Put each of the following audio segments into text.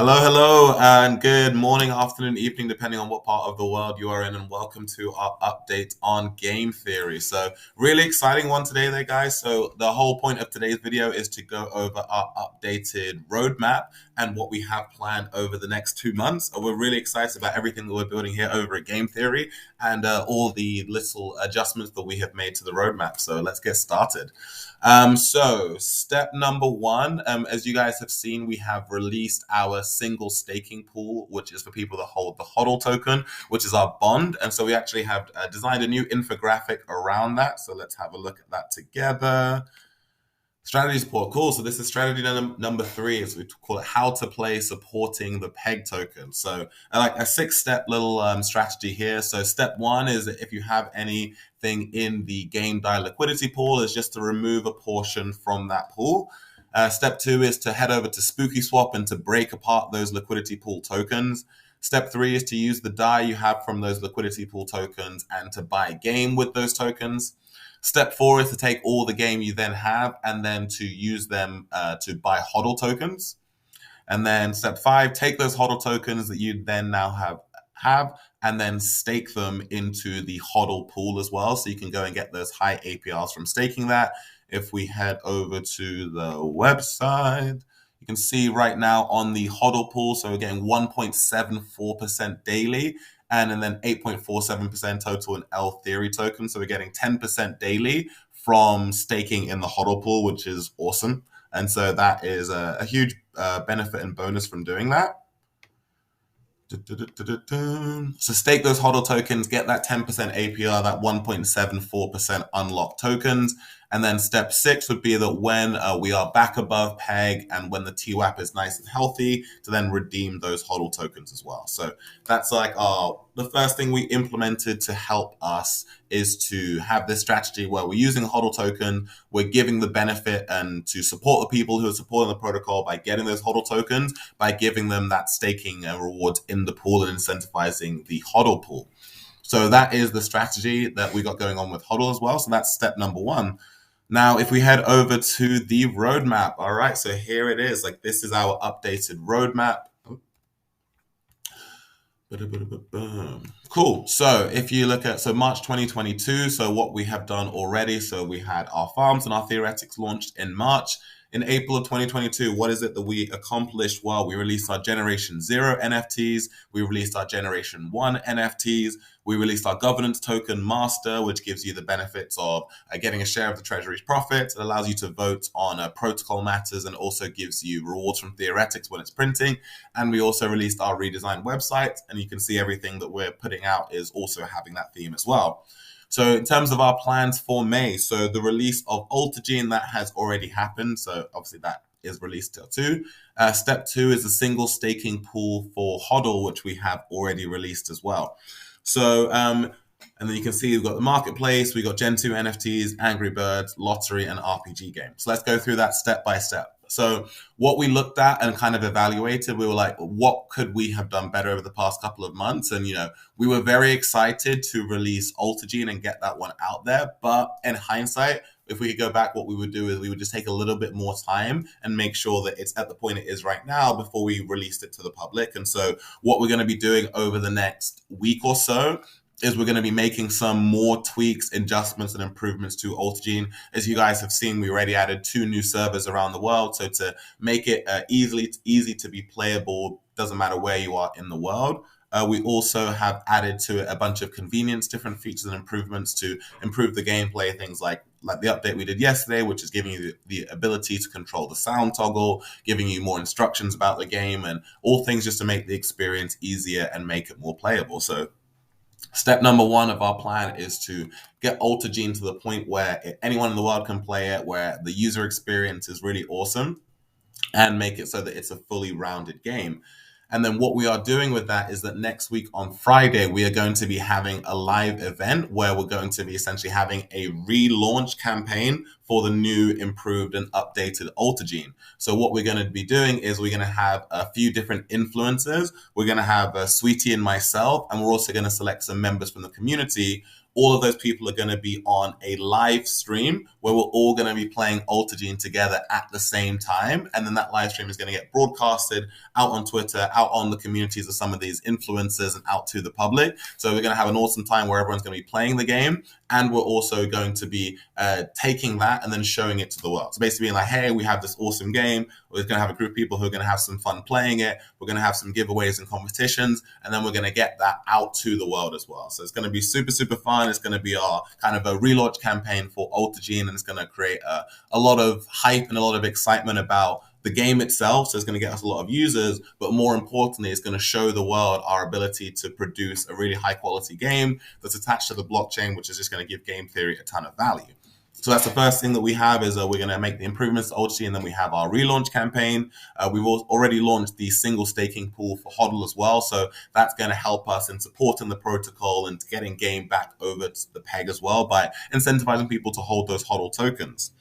Hello, and good morning, afternoon, evening, depending on what part of the world you are in, and welcome to our update on game theory. So, really exciting one today, there, guys. So, the whole point of today's video is to go over our updated roadmap and what we have planned over the next 2 months. We're really excited about everything that we're building here over at Game Theory and all the little adjustments that we have made to the roadmap. So, let's get started. So step number one, as you guys have seen, we have released our single staking pool, which is for people that hold the HODL token, which is our bond. And so we actually have designed a new infographic around that. So let's have a look at that together. Strategy support, cool. So this is strategy number 3, as we call it, how to play supporting the PEG token. So like a 6-step little strategy here. So step 1 is that if you have anything in the game DAI liquidity pool, is just to remove a portion from that pool. Step 2 is to head over to SpookySwap and to break apart those liquidity pool tokens. Step 3 is to use the DAI you have from those liquidity pool tokens and to buy game with those tokens. Step 4 is to take all the game you then have and then to use them to buy HODL tokens. And then step 5, take those HODL tokens that you then now have and then stake them into the HODL pool as well. So you can go and get those high APRs from staking that. If we head over to the website, you can see right now on the HODL pool, so we're getting 1.74% daily. And then 8.47% total in L Theory tokens. So we're getting 10% daily from staking in the HODL pool, which is awesome. And so that is a huge benefit and bonus from doing that. So stake those HODL tokens, get that 10% APR, that 1.74% unlocked tokens. And then step 6 would be that when we are back above PEG and when the TWAP is nice and healthy, to then redeem those HODL tokens as well. So that's like the first thing we implemented to help us is to have this strategy where we're using a HODL token, we're giving the benefit and to support the people who are supporting the protocol by getting those HODL tokens, by giving them that staking reward in the pool and incentivizing the HODL pool. So that is the strategy that we got going on with HODL as well. So that's step number 1. Now, if we head over to the roadmap, all right, so here it is. Like, this is our updated roadmap. Cool. So if you look at, March 2022, so what we have done already, so we had our farms and our theoretics launched in March. In April of 2022, what is it that we accomplished? Well, we released our Generation 0 NFTs. We released our Generation 1 NFTs. We released our governance token master, which gives you the benefits of getting a share of the treasury's profits. It allows you to vote on protocol matters and also gives you rewards from theoretics when it's printing. And we also released our redesigned website, and you can see everything that we're putting out is also having that theme as well. So in terms of our plans for May, so the release of Altergene, that has already happened. So obviously that is released till 2. Step 2 is a single staking pool for HODL, which we have already released as well. So, and then you can see we've got the marketplace, we've got Gen 2 NFTs, Angry Birds, lottery, and RPG games. So let's go through that step by step. So what we looked at and kind of evaluated, we were like, what could we have done better over the past couple of months? And, we were very excited to release Altergene and get that one out there. But in hindsight, if we could go back, what we would do is we would just take a little bit more time and make sure that it's at the point it is right now before we released it to the public. And so what we're going to be doing over the next week or so is we're going to be making some more tweaks, adjustments, and improvements to Altergene. As you guys have seen, we already added 2 new servers around the world. So to make it easy to be playable, doesn't matter where you are in the world. We also have added to it a bunch of convenience, different features and improvements to improve the gameplay. Things like the update we did yesterday, which is giving you the ability to control the sound toggle, giving you more instructions about the game, and all things just to make the experience easier and make it more playable. So step number 1 of our plan is to get Altergene to the point where anyone in the world can play it, where the user experience is really awesome, and make it so that it's a fully rounded game. And then what we are doing with that is that next week on Friday, we are going to be having a live event where we're going to be essentially having a relaunch campaign for the new, improved, and updated Altergene. So what we're going to be doing is we're going to have a few different influencers. We're going to have Sweetie and myself, and we're also going to select some members from the community. All of those people are going to be on a live stream where where we're all going to be playing Altergene together at the same time. And then that live stream is going to get broadcasted out on Twitter, out on the communities of some of these influencers and out to the public. So we're going to have an awesome time where everyone's going to be playing the game. And we're also going to be taking that and then showing it to the world. So basically being like, hey, we have this awesome game. We're going to have a group of people who are going to have some fun playing it. We're going to have some giveaways and competitions. And then we're going to get that out to the world as well. So it's going to be super, super fun. It's going to be our kind of a relaunch campaign for Altergene. And it's going to create a lot of hype and a lot of excitement about the game itself. So it's going to get us a lot of users, but more importantly, it's going to show the world our ability to produce a really high quality game that's attached to the blockchain, which is just going to give game theory a ton of value. So that's the first thing that we have is we're going to make the improvements to Altergene, and then we have our relaunch campaign. We've already launched the single staking pool for HODL as well. So that's going to help us in supporting the protocol and getting game back over to the peg as well by incentivizing people to hold those HODL tokens.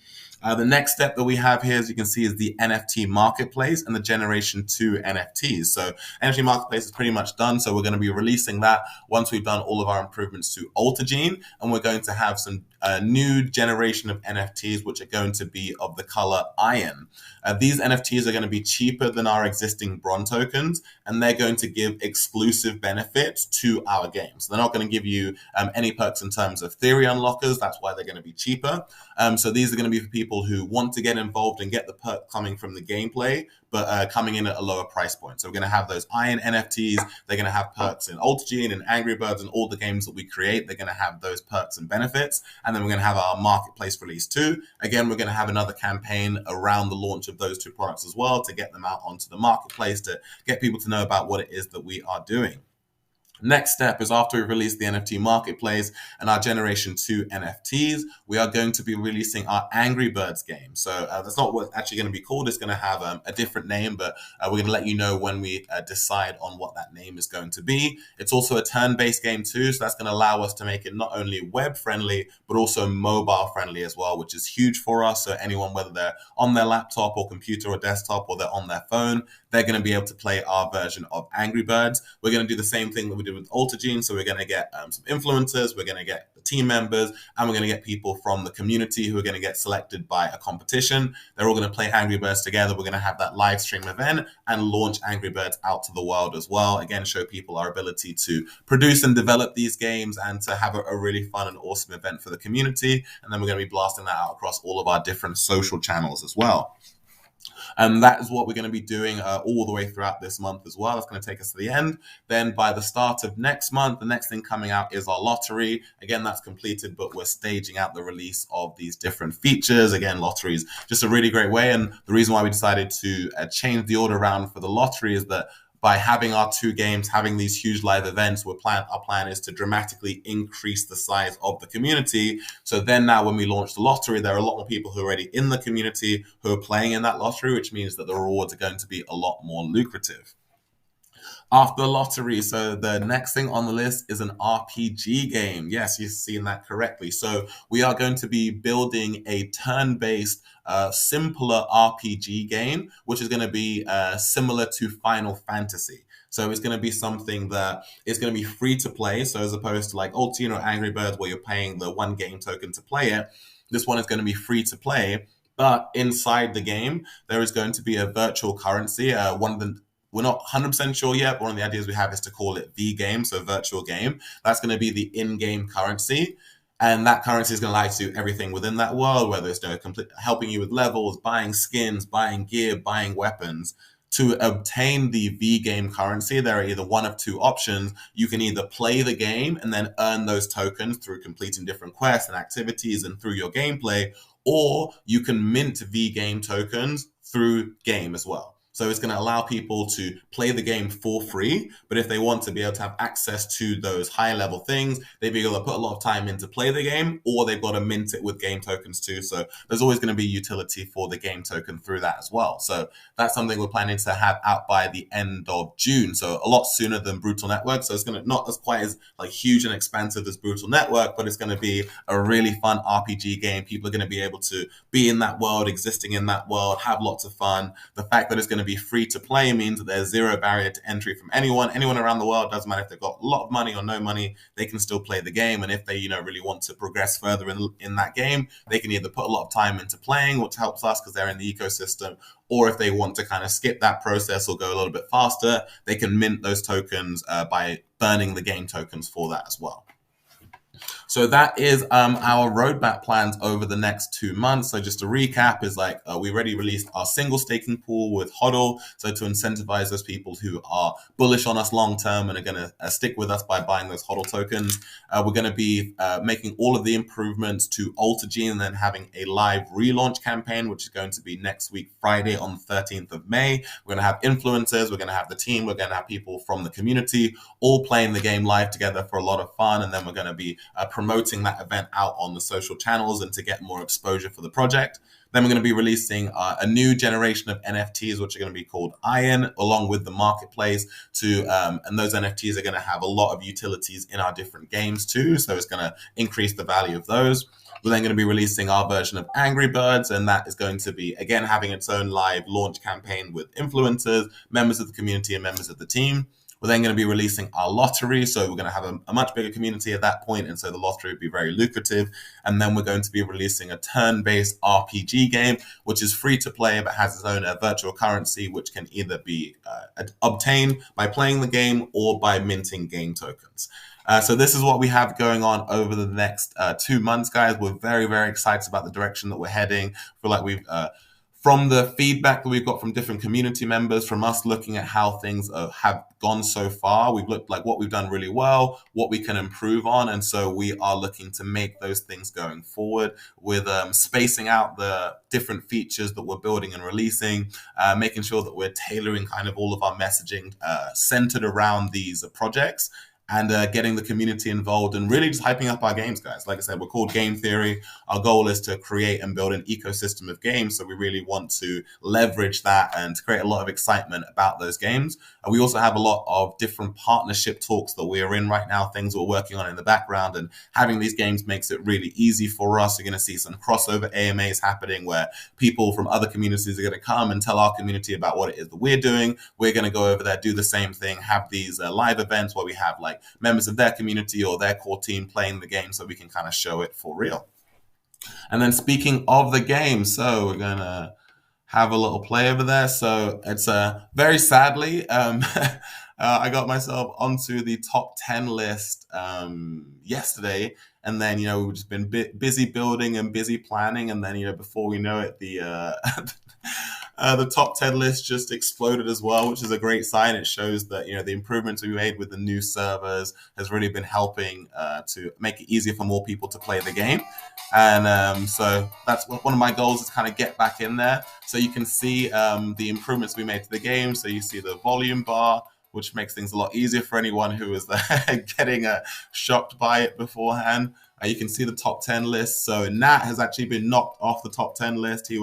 The next step that we have here, as you can see, is the Nft Marketplace and the Generation 2 NFTs. So Nft Marketplace is pretty much done. So we're going to be releasing that once we've done all of our improvements to Altergene. And we're going to have some new generation of NFTs, which are going to be of the color iron. These NFTs are going to be cheaper than our existing bronze tokens, and they're going to give exclusive benefits to our game. So they're not going to give you any perks in terms of theory unlockers. That's why they're going to be cheaper. So these are going to be for people who want to get involved and get the perk coming from the gameplay, but coming in at a lower price point. So we're going to have those iron NFTs. They're going to have perks in Altergene and Angry Birds and all the games that we create. They're going to have those perks and benefits. And then we're going to have our marketplace release too. Again, we're going to have another campaign around the launch of those two products as well to get them out onto the marketplace, to get people to know about what it is that we are doing. Next step is after we've released the Nft Marketplace and our Generation 2 NFTs, we are going to be releasing our Angry Birds game. So that's not what it's actually going to be called. It's going to have a different name, but we're going to let you know when we decide on what that name is going to be. It's also a turn-based game too, so that's going to allow us to make it not only web-friendly, but also mobile-friendly as well, which is huge for us. So anyone, whether they're on their laptop or computer or desktop, or they're on their phone, they're going to be able to play our version of Angry Birds. We're going to do the same thing that we did with Altergene. So we're going to get some influencers, we're going to get the team members, and we're going to get people from the community who are going to get selected by a competition. They're all going to play Angry Birds together. We're going to have that live stream event and launch Angry Birds out to the world as well. Again, show people our ability to produce and develop these games and to have a really fun and awesome event for the community. And then we're going to be blasting that out across all of our different social channels as well. And that is what we're going to be doing all the way throughout this month as well. That's going to take us to the end. Then by the start of next month, the next thing coming out is our lottery. Again, that's completed, but we're staging out the release of these different features. Again, lottery is just a really great way. And the reason why we decided to change the order around for the lottery is that by having our two games, having these huge live events, our plan is to dramatically increase the size of the community. So then now when we launch the lottery, there are a lot more people who are already in the community who are playing in that lottery, which means that the rewards are going to be a lot more lucrative. After the lottery, so the next thing on the list is an RPG game. Yes, you've seen that correctly. So we are going to be building a turn-based, simpler RPG game, which is going to be similar to Final Fantasy. So it's going to be something that is going to be free to play. So as opposed to like Altergene or Angry Birds, where you're paying the one game token to play it, this one is going to be free to play. But inside the game, there is going to be a virtual currency. We're not 100% sure yet, but one of the ideas we have is to call it V-Game, so virtual game. That's going to be the in-game currency. And that currency is going to allow you to do everything within that world, whether it's helping you with levels, buying skins, buying gear, buying weapons. To obtain the V-Game currency, there are either one of two options. You can either play the game and then earn those tokens through completing different quests and activities and through your gameplay, or you can mint V-Game tokens through game as well. So it's going to allow people to play the game for free, but if they want to be able to have access to those high level things, they'd be able to put a lot of time in to play the game, or they've got to mint it with game tokens too. So there's always going to be utility for the game token through that as well. So that's something we're planning to have out by the end of June. So a lot sooner than Brutal Network. So it's going to not as quite as like huge and expansive as Brutal Network, but it's going to be a really fun RPG game. People are going to be able to be in that world, existing in that world, have lots of fun. The fact that it's going to be free to play means that there's zero barrier to entry from anyone around the world. Doesn't matter if they've got a lot of money or no money, they can still play the game. And if they, really want to progress further in that game, they can either put a lot of time into playing, which helps us because they're in the ecosystem, or if they want to kind of skip that process or go a little bit faster, they can mint those tokens by burning the game tokens for that as well. So that is our roadmap plans over the next 2 months. So just to recap is we already released our single staking pool with HODL. So to incentivize those people who are bullish on us long term and are going to stick with us by buying those HODL tokens. We're going to be making all of the improvements to Altergene and then having a live relaunch campaign, which is going to be next week, Friday on the 13th of May. We're going to have influencers. We're going to have the team. We're going to have people from the community all playing the game live together for a lot of fun. And then we're going to be promoting that event out on the social channels and to get more exposure for the project. Then we're going to be releasing a new generation of NFTs, which are going to be called Iron, along with the marketplace. And those NFTs are going to have a lot of utilities in our different games too. So it's going to increase the value of those. We're then going to be releasing our version of Angry Birds, and that is going to be, again, having its own live launch campaign with influencers, members of the community, and members of the team. We're then going to be releasing our lottery. So we're going to have a much bigger community at that point. And so the lottery will be very lucrative. And then we're going to be releasing a turn-based RPG game, which is free to play, but has its own virtual currency, which can either be obtained by playing the game or by minting game tokens. So this is what we have going on over the next 2 months, guys. We're very, very excited about the direction that we're heading. I feel like we've... From the feedback that we've got from different community members, from us looking at how things have gone so far, we've looked like what we've done really well, what we can improve on. And so we are looking to make those things going forward with spacing out the different features that we're building and releasing, making sure that we're tailoring kind of all of our messaging centered around these projects. And getting the community involved and really just hyping up our games, guys. Like I said, we're called Game Theory. Our goal is to create and build an ecosystem of games. So we really want to leverage that and to create a lot of excitement about those games. And we also have a lot of different partnership talks that we are in right now, things we're working on in the background. And having these games makes it really easy for us. You're going to see some crossover AMAs happening where people from other communities are going to come and tell our community about what it is that we're doing. We're going to go over there, do the same thing, have these live events where we have members of their community or their core team playing the game so we can kind of show it for real. And then speaking of the game, so we're going to have a little play over there. So it's very sadly, I got myself onto the top 10 list yesterday. And then, we've just been busy building and busy planning. And then, before we know it, the top 10 list just exploded as well, which is a great sign. It shows that, the improvements we made with the new servers has really been helping to make it easier for more people to play the game. And so that's one of my goals, is kind of get back in there. So you can see the improvements we made to the game. So you see the volume bar, which makes things a lot easier for anyone who is getting shocked by it beforehand. You can see the top 10 list. So Nat has actually been knocked off the top 10 list. He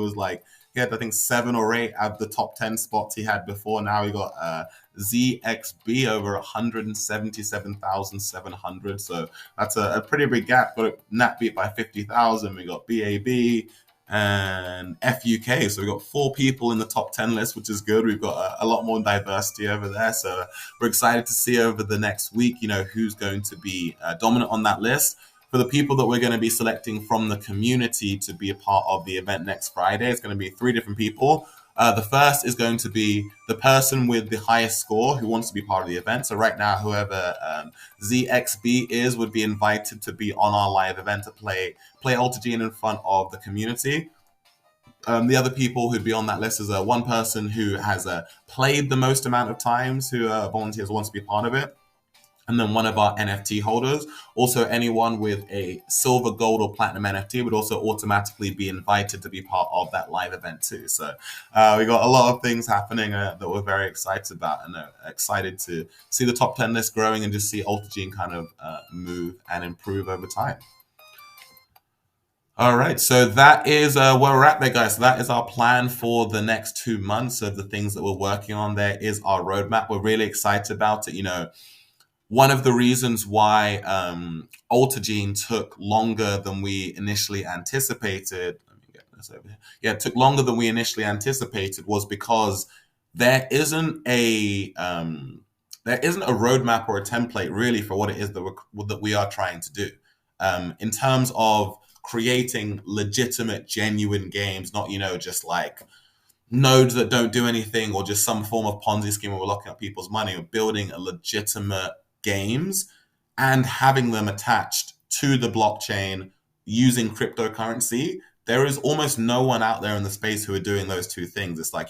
had, I think, 7 or 8 out of the top 10 spots he had before. Now we got ZXB over 177,700. So that's a pretty big gap. Got Nat beat by 50,000. We got BAB and FUK. So we got 4 people in the top 10 list, which is good. We've got a lot more diversity over there. So we're excited to see over the next week, who's going to be dominant on that list. For the people that we're going to be selecting from the community to be a part of the event next Friday, it's going to be 3 different people. The first is going to be the person with the highest score who wants to be part of the event. So right now, whoever ZXB is would be invited to be on our live event to play Altergene in front of the community. The other people who'd be on that list is one person who has played the most amount of times, who volunteers wants to be part of it. And then one of our NFT holders. Also, anyone with a silver, gold, or platinum NFT would also automatically be invited to be part of that live event too. So we got a lot of things happening that we're very excited about, and excited to see the top 10 list growing and just see Altergene kind of move and improve over time. All right, so that is where we're at there, guys. So that is our plan for the next 2 months of the things that we're working on. There is our roadmap. We're really excited about it. One of the reasons why Altergene took longer than we initially anticipated, let me get this over here. Yeah, it took longer than we initially anticipated was because there isn't a roadmap or a template really for what it is that we are trying to do, in terms of creating legitimate, genuine games, not just like nodes that don't do anything or just some form of Ponzi scheme where we're locking up people's money. We're building a legitimate games and having them attached to the blockchain using cryptocurrency. There is almost no one out there in the space who are doing those two things. It's like,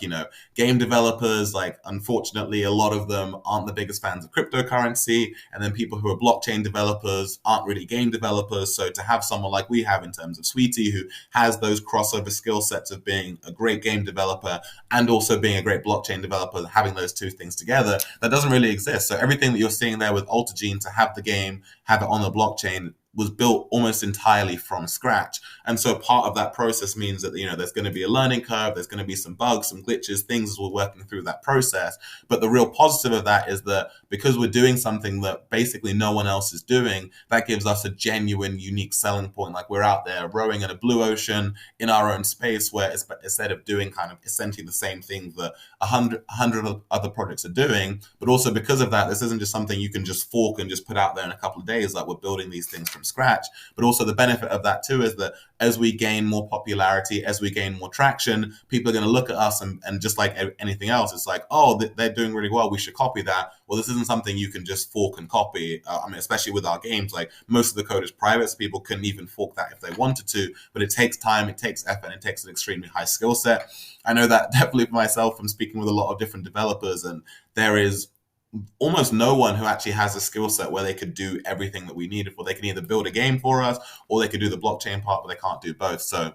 game developers, like, unfortunately, a lot of them aren't the biggest fans of cryptocurrency. And then people who are blockchain developers aren't really game developers. So to have someone like we have in terms of Sweetie, who has those crossover skill sets of being a great game developer and also being a great blockchain developer, having those two things together, that doesn't really exist. So everything that you're seeing there with Altergene, to have the game, have it on the blockchain, was built almost entirely from scratch. And so part of that process means that, there's going to be a learning curve, there's going to be some bugs, some glitches, things as we're working through that process. But the real positive of that is that because we're doing something that basically no one else is doing, that gives us a genuine, unique selling point. Like, we're out there rowing in a blue ocean in our own space, where instead of doing kind of essentially the same thing that a hundred other projects are doing, but also because of that, this isn't just something you can just fork and just put out there in a couple of days. Like, we're building these things from scratch. But also the benefit of that too is that as we gain more popularity, as we gain more traction, people are going to look at us and just like anything else, it's like, oh, they're doing really well, we should copy that. Well, this isn't something you can just fork and copy. Especially with our games, like, most of the code is private, so people couldn't even fork that if they wanted to. But it takes time, it takes effort, and it takes an extremely high skill set. I know that definitely for myself from speaking with a lot of different developers, and there is almost no one who actually has a skill set where they could do everything that we needed for. They can either build a game for us or they could do the blockchain part, but they can't do both. So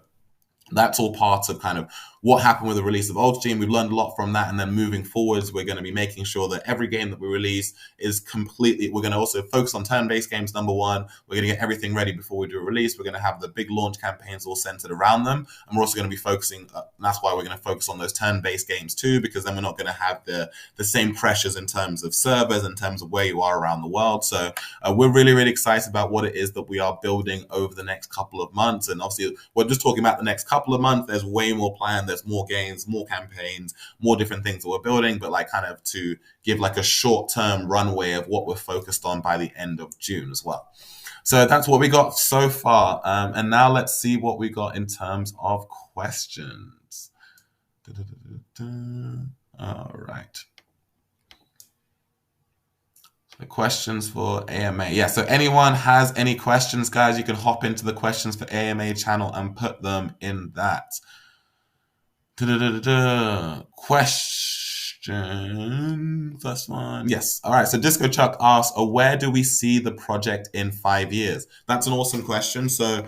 that's all part of kind of what happened with the release of Altergene. We've learned a lot from that, and then moving forwards, we're going to be making sure that every game that we release is completely. We're going to also focus on turn-based games. Number one, we're going to get everything ready before we do a release. We're going to have the big launch campaigns all centered around them, and we're also going to be focusing. And that's why we're going to focus on those turn-based games too, because then we're not going to have the same pressures in terms of servers, in terms of where you are around the world. So we're really, really excited about what it is that we are building over the next couple of months. And obviously, we're just talking about the next couple of months. There's way more planned. There's more games, more campaigns, more different things that we're building. But like, kind of to give like a short-term runway of what we're focused on by the end of June as well. So that's what we got so far. And now let's see what we got in terms of questions. All right. The questions for AMA. Yeah, so anyone has any questions, guys, you can hop into the questions for AMA channel and put them in that. Question. First one. Yes. All right. So Disco Chuck asks, where do we see the project in 5 years? That's an awesome question. So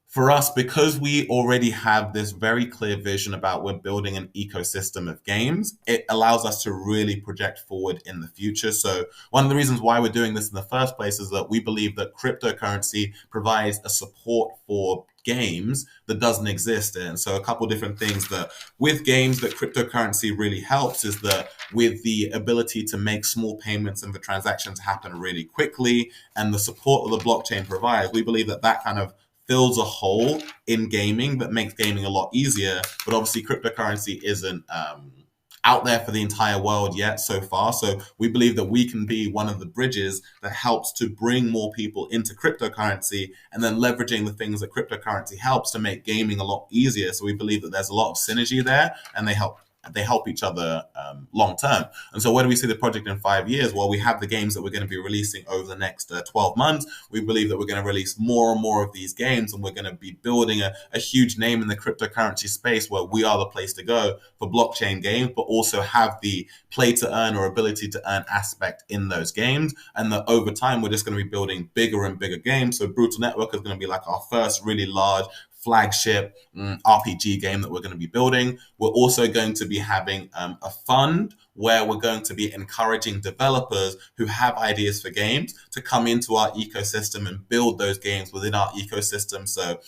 for us, because we already have this very clear vision about we're building an ecosystem of games, it allows us to really project forward in the future. So one of the reasons why we're doing this in the first place is that we believe that cryptocurrency provides a support for games that doesn't exist. And so a couple different things that with games that cryptocurrency really helps is that with the ability to make small payments and the transactions happen really quickly, and the support that the blockchain provides, we believe that that kind of fills a hole in gaming that makes gaming a lot easier. But obviously cryptocurrency isn't out there for the entire world yet so far. So we believe that we can be one of the bridges that helps to bring more people into cryptocurrency, and then leveraging the things that cryptocurrency helps to make gaming a lot easier. So we believe that there's a lot of synergy there, and they help each other long term. And so where do we see the project in 5 years? Well, we have the games that we're going to be releasing over the next 12 months. We believe that we're going to release more and more of these games, and we're going to be building a huge name in the cryptocurrency space, where we are the place to go for blockchain games, but also have the play to earn or ability to earn aspect in those games. And that over time, we're just going to be building bigger and bigger games. So Brutal Network is going to be like our first really large flagship RPG game that we're going to be building. We're also going to be having a fund where we're going to be encouraging developers who have ideas for games to come into our ecosystem and build those games within our ecosystem. So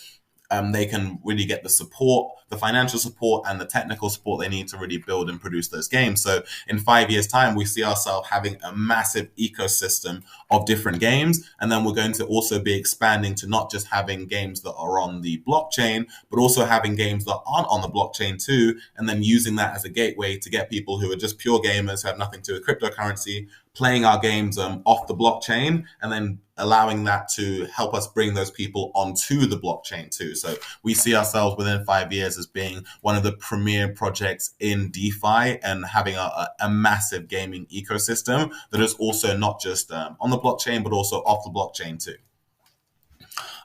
they can really get the support, the financial support and the technical support they need to really build and produce those games. So in 5 years' time, we see ourselves having a massive ecosystem of different games. And then we're going to also be expanding to not just having games that are on the blockchain, but also having games that aren't on the blockchain too. And then using that as a gateway to get people who are just pure gamers, who have nothing to do with cryptocurrency, playing our games off the blockchain, and then allowing that to help us bring those people onto the blockchain too. So we see ourselves within 5 years as being one of the premier projects in DeFi and having a massive gaming ecosystem that is also not just on the blockchain, but also off the blockchain too.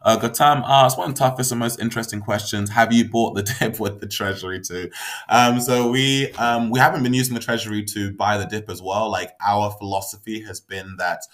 Gautam asks, one of the toughest and most interesting questions, have you bought the dip with the treasury too? So we haven't been using the treasury to buy the dip as well. Like, our philosophy has been that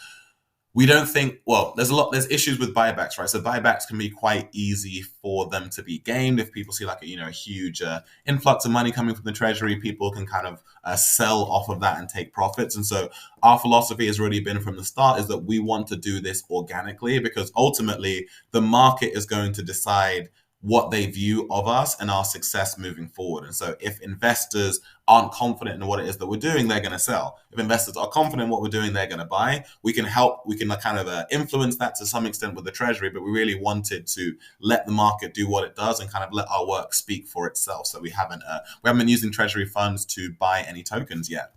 we don't think, well, there's issues with buybacks, right? So buybacks can be quite easy for them to be gamed. If people see like a huge influx of money coming from the treasury, people can kind of sell off of that and take profits. And so our philosophy has really been from the start is that we want to do this organically, because ultimately the market is going to decide what they view of us and our success moving forward. And so if investors aren't confident in what it is that we're doing, they're going to sell. If investors are confident in what we're doing, they're going to buy. We can kind of influence that to some extent with the treasury, but we really wanted to let the market do what it does and kind of let our work speak for itself. So we haven't been using treasury funds to buy any tokens yet.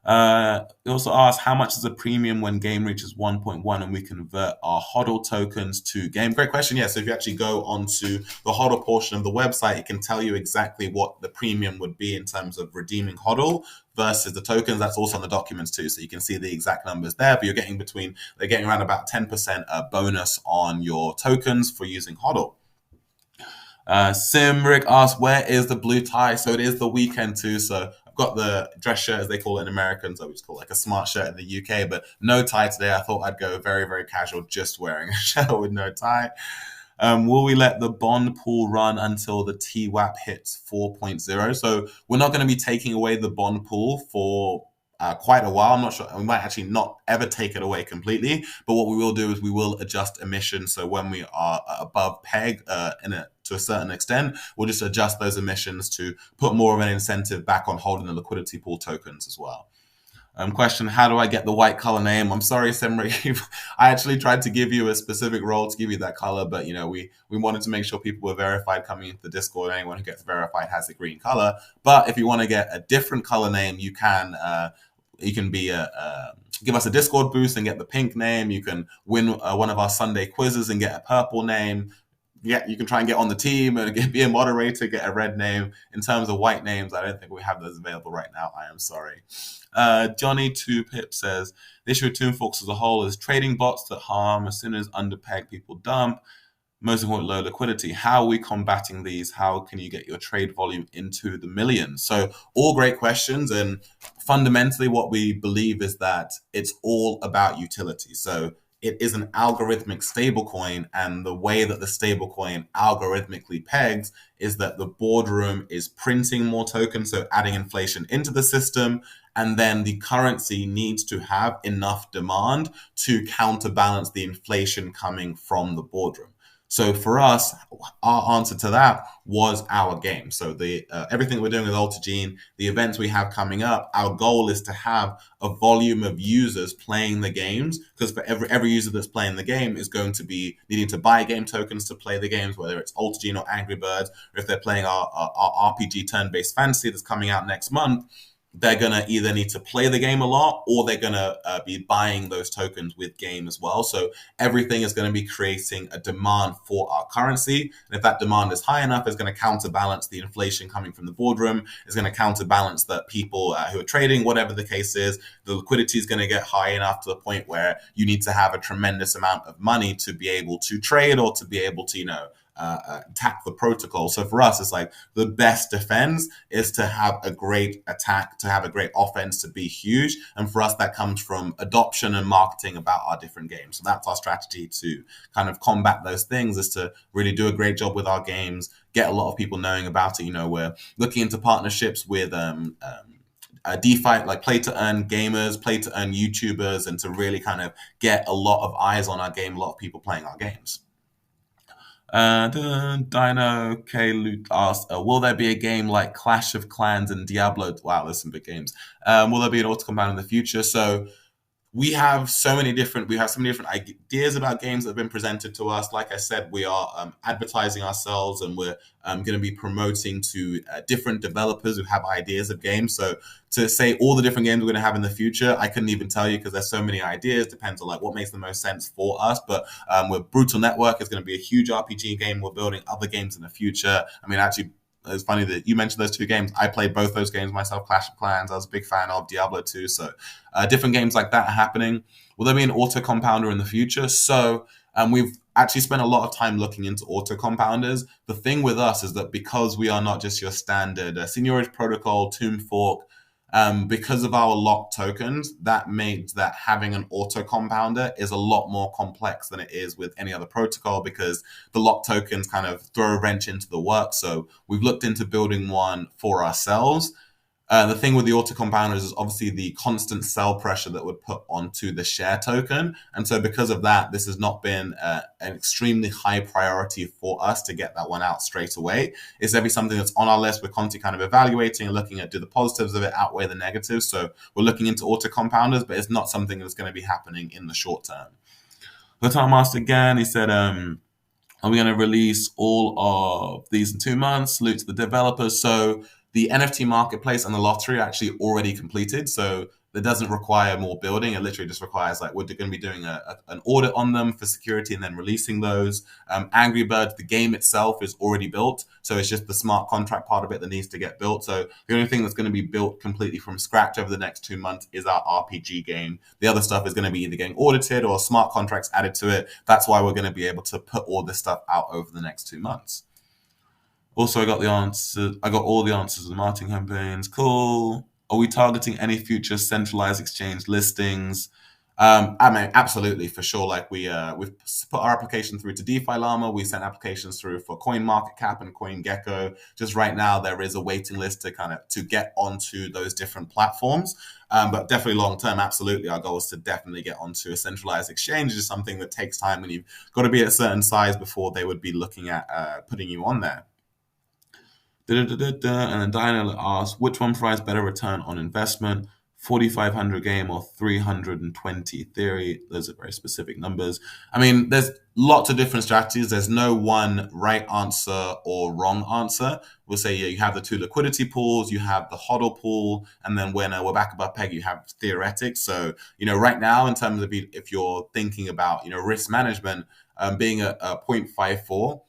He also asked, how much is a premium when game reaches 1.1 and we convert our HODL tokens to game? Great question. Yeah, so if you actually go onto the HODL portion of the website, it can tell you exactly what the premium would be in terms of redeeming HODL versus the tokens. That's also on the documents too, so you can see the exact numbers there. But they're getting around about 10% bonus on your tokens for using HODL. Simric asks, where is the blue tie? So it is the weekend too. So I've got the dress shirt, as they call it in America, so we just call it like a smart shirt in the UK, but no tie today. I thought I'd go very, very casual, just wearing a shirt with no tie. Will we let the bond pool run until the TWAP hits 4.0? So we're not going to be taking away the bond pool for quite a while. I'm not sure. We might actually not ever take it away completely, but what we will do is we will adjust emissions. So when we are above peg to a certain extent, we'll just adjust those emissions to put more of an incentive back on holding the liquidity pool tokens as well. Question, how do I get the white color name? I'm sorry, Semri. I actually tried to give you a specific role to give you that color, but we wanted to make sure people were verified coming into the Discord. Anyone who gets verified has a green color. But if you want to get a different color name, you can give us a Discord boost and get the pink name. You can win one of our Sunday quizzes and get a purple name. Yeah, you can try and get on the team and be a moderator, get a red name. In terms of white names, I don't think we have those available right now. I am sorry. Johnny 2Pip says, the issue with Toonforks as a whole is trading bots that harm. As soon as underpeg, people dump. Most important, low liquidity. How are we combating these? How can you get your trade volume into the millions? So all great questions. And fundamentally, what we believe is that it's all about utility. So it is an algorithmic stablecoin, and the way that the stablecoin algorithmically pegs is that the boardroom is printing more tokens, so adding inflation into the system, and then the currency needs to have enough demand to counterbalance the inflation coming from the boardroom. So for us, our answer to that was our game. So everything we're doing with Altergene, the events we have coming up, our goal is to have a volume of users playing the games, because for every user that's playing the game is going to be needing to buy game tokens to play the games, whether it's Altergene or Angry Birds, or if they're playing our RPG turn-based fantasy that's coming out next month. They're going to either need to play the game a lot, or they're going to be buying those tokens with game as well. So everything is going to be creating a demand for our currency. And if that demand is high enough, it's going to counterbalance the inflation coming from the boardroom. It's going to counterbalance the people who are trading, whatever the case is. The liquidity is going to get high enough to the point where you need to have a tremendous amount of money to be able to trade or to be able to, attack the protocol. So for us, it's like the best defense is to have a great attack, to have a great offense, to be huge. And for us, that comes from adoption and marketing about our different games. So that's our strategy to kind of combat those things, is to really do a great job with our games, get a lot of people knowing about it. We're looking into partnerships with DeFi, like play to earn gamers, play to earn YouTubers, and to really kind of get a lot of eyes on our game, a lot of people playing our games. Dino K Loot asked, will there be a game like Clash of Clans and Diablo? Wow, there's some big games. Will there be an auto compound in the future? So we have so many different ideas about games that have been presented to us. Like I said, we are advertising ourselves, and we're going to be promoting to different developers who have ideas of games. So to say all the different games we're going to have in the future, I couldn't even tell you, because there's so many ideas. Depends on like what makes the most sense for us. But with Brutal Network is going to be a huge RPG game. We're building other games in the future. I mean, actually, it's funny that you mentioned those two games. I played both those games myself, Clash of Clans. I was a big fan of Diablo 2. So different games like that are happening. Will there be an auto compounder in the future? So we've actually spent a lot of time looking into auto compounders. The thing with us is that because we are not just your standard Seniorage Protocol, Tomb Fork, because of our locked tokens, that means that having an auto compounder is a lot more complex than it is with any other protocol, because the locked tokens kind of throw a wrench into the work. So we've looked into building one for ourselves. The thing with the auto compounders is obviously the constant sell pressure that would put onto the share token. And so because of that, this has not been an extremely high priority for us to get that one out straight away. It's definitely something that's on our list. We're constantly kind of evaluating and looking at, do the positives of it outweigh the negatives? So we're looking into auto compounders, but it's not something that's going to be happening in the short term. The time asked again, he said, are we going to release all of these in 2 months? Salute to the developers. So the NFT Marketplace and the lottery are actually already completed. So that doesn't require more building. It literally just requires, like, we're going to be doing an audit on them for security and then releasing those. Angry Birds, the game itself, is already built. So it's just the smart contract part of it that needs to get built. So the only thing that's going to be built completely from scratch over the next 2 months is our RPG game. The other stuff is going to be either getting audited or smart contracts added to it. That's why we're going to be able to put all this stuff out over the next 2 months. Also, I got the answer. I got all the answers to the marketing campaigns. Cool. Are we targeting any future centralized exchange listings? I mean, absolutely, for sure. Like we've put our application through to DeFi Llama. We sent applications through for CoinMarketCap and CoinGecko. Just right now, there is a waiting list to get onto those different platforms. But definitely long term, absolutely, our goal is to definitely get onto a centralized exchange. It's just something that takes time, and you've got to be at a certain size before they would be looking at putting you on there. And then Diana asks, which one provides better return on investment? 4,500 game or 320 theory? Those are very specific numbers. I mean, there's lots of different strategies. There's no one right answer or wrong answer. We'll say, yeah, you have the two liquidity pools, you have the HODL pool, and then when we're back above peg, you have theoretics. So, right now, in terms of if you're thinking about, risk management, being a 0.54,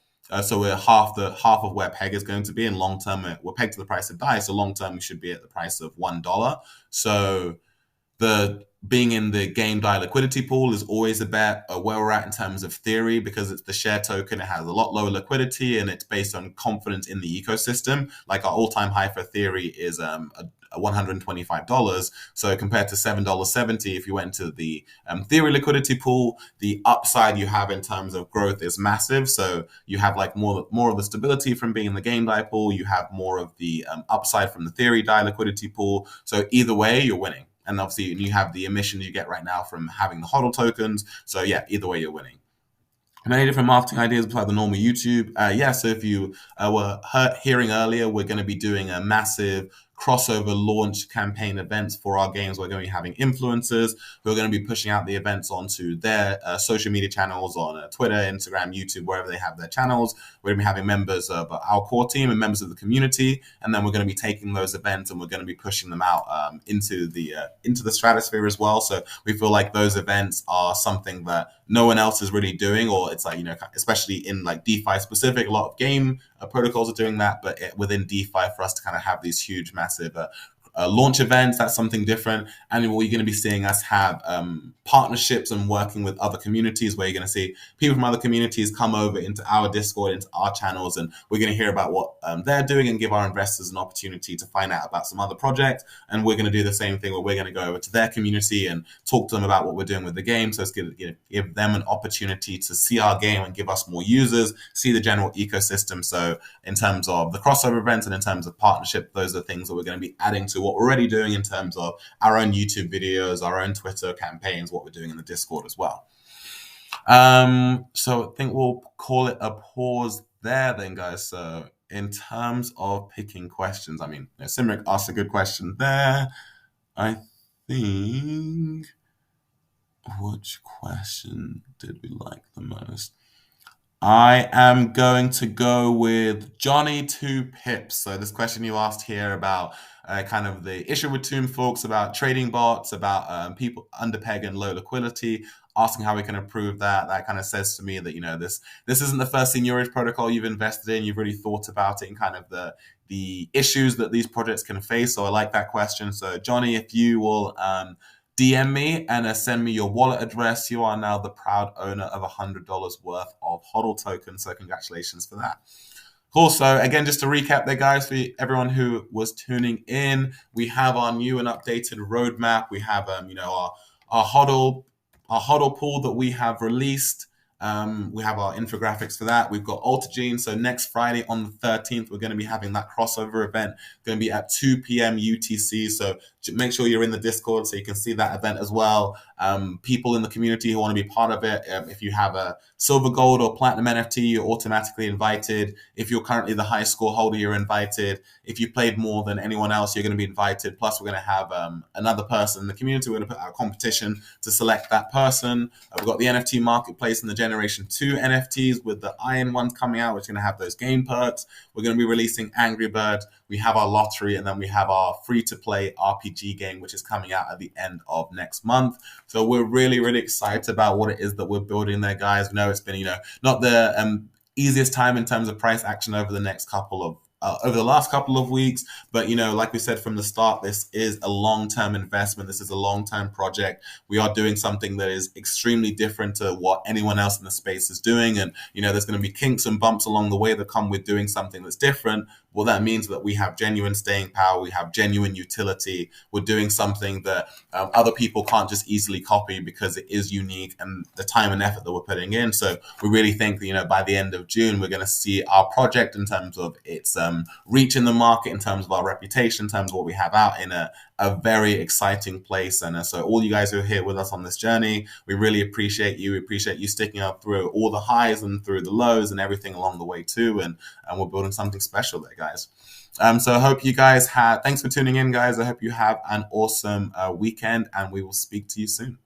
so we're half of where peg is going to be. In long term, we're pegged to the price of DAI. So long term, we should be at the price of $1. So the being in the game DAI liquidity pool is always a bet. Where we're at in terms of theory, because it's the share token, it has a lot lower liquidity and it's based on confidence in the ecosystem. Like our all-time high for theory is $125. So compared to $7.70, if you went to the theory liquidity pool, the upside you have in terms of growth is massive. So you have like more of the stability from being in the game DAI pool. You have more of the upside from the theory DAI liquidity pool. So either way, you're winning. And obviously, you have the emissions you get right now from having the HODL tokens. So yeah, either way, you're winning. Many different marketing ideas besides the normal YouTube. So if you were hearing earlier, we're going to be doing a massive crossover launch campaign events for our games. We're going to be having influencers who are going to be pushing out the events onto their social media channels on Twitter, Instagram, YouTube, wherever they have their channels. We're going to be having members of our core team and members of the community, and then we're going to be taking those events and we're going to be pushing them out into the stratosphere as well. So we feel like those events are something that no one else is really doing, or it's like, especially in like DeFi specific, a lot of game protocols are doing that, but within DeFi, for us to kind of have these huge, massive launch events, that's something different. And you're going to be seeing us have partnerships and working with other communities, where you're going to see people from other communities come over into our Discord, into our channels, and we're going to hear about what they're doing and give our investors an opportunity to find out about some other projects. And we're going to do the same thing, where we're going to go over to their community and talk to them about what we're doing with the game. So it's going to give them an opportunity to see our game and give us more users, see the general ecosystem. So in terms of the crossover events and in terms of partnership, those are things that we're going to be adding to what we're already doing in terms of our own YouTube videos, our own Twitter campaigns, what we're doing in the Discord as well. So I think we'll call it a pause there then, guys. So in terms of picking questions, I mean, Simric asked a good question there. I think, which question did we like the most? I am going to go with Johnny Two Pips. So this question you asked here about kind of the issue with Tomb Forks, about trading bots, about people underpeg and low liquidity, asking how we can improve that. That kind of says to me that this isn't the first seniority protocol you've invested in. You've really thought about it and kind of the issues that these projects can face. So I like that question. So Johnny, if you will DM me and send me your wallet address. You are now the proud owner of $100 worth of HODL tokens. So congratulations for that. Cool. So again, just to recap there, guys, for everyone who was tuning in, we have our new and updated roadmap. We have our HODL pool that we have released. We have our infographics for that. We've got Altergene. So next Friday on the 13th, we're going to be having that crossover event. Going to be at 2 p.m. UTC. So make sure you're in the Discord so you can see that event as well. People in the community who want to be part of it, if you have a silver, gold, or platinum NFT, you're automatically invited. If you're currently the highest score holder, you're invited. If you played more than anyone else, you're going to be invited. Plus, we're going to have another person in the community. We're going to put out a competition to select that person. We've got the NFT Marketplace and the Generation 2 NFTs with the Iron ones coming out, which are going to have those game perks. We're going to be releasing Angry Bird. We have our lottery, and then we have our free-to-play RPG game, which is coming out at the end of next month. So we're really, really excited about what it is that we're building there, guys. We know it's been, not the easiest time in terms of price action over the last couple of weeks. But, like we said from the start, this is a long-term investment. This is a long-term project. We are doing something that is extremely different to what anyone else in the space is doing. And, there's going to be kinks and bumps along the way that come with doing something that's different. Well, that means that we have genuine staying power. We have genuine utility. We're doing something that other people can't just easily copy because it is unique and the time and effort that we're putting in. So we really think that, by the end of June, we're going to see our project in terms of its reach in the market, in terms of our reputation, in terms of what we have out in a very exciting place. And so all you guys who are here with us on this journey, we really appreciate you. We appreciate you sticking up through all the highs and through the lows and everything along the way too. And we're building something special there, guys. So I hope you guys thanks for tuning in, guys. I hope you have an awesome weekend, and we will speak to you soon.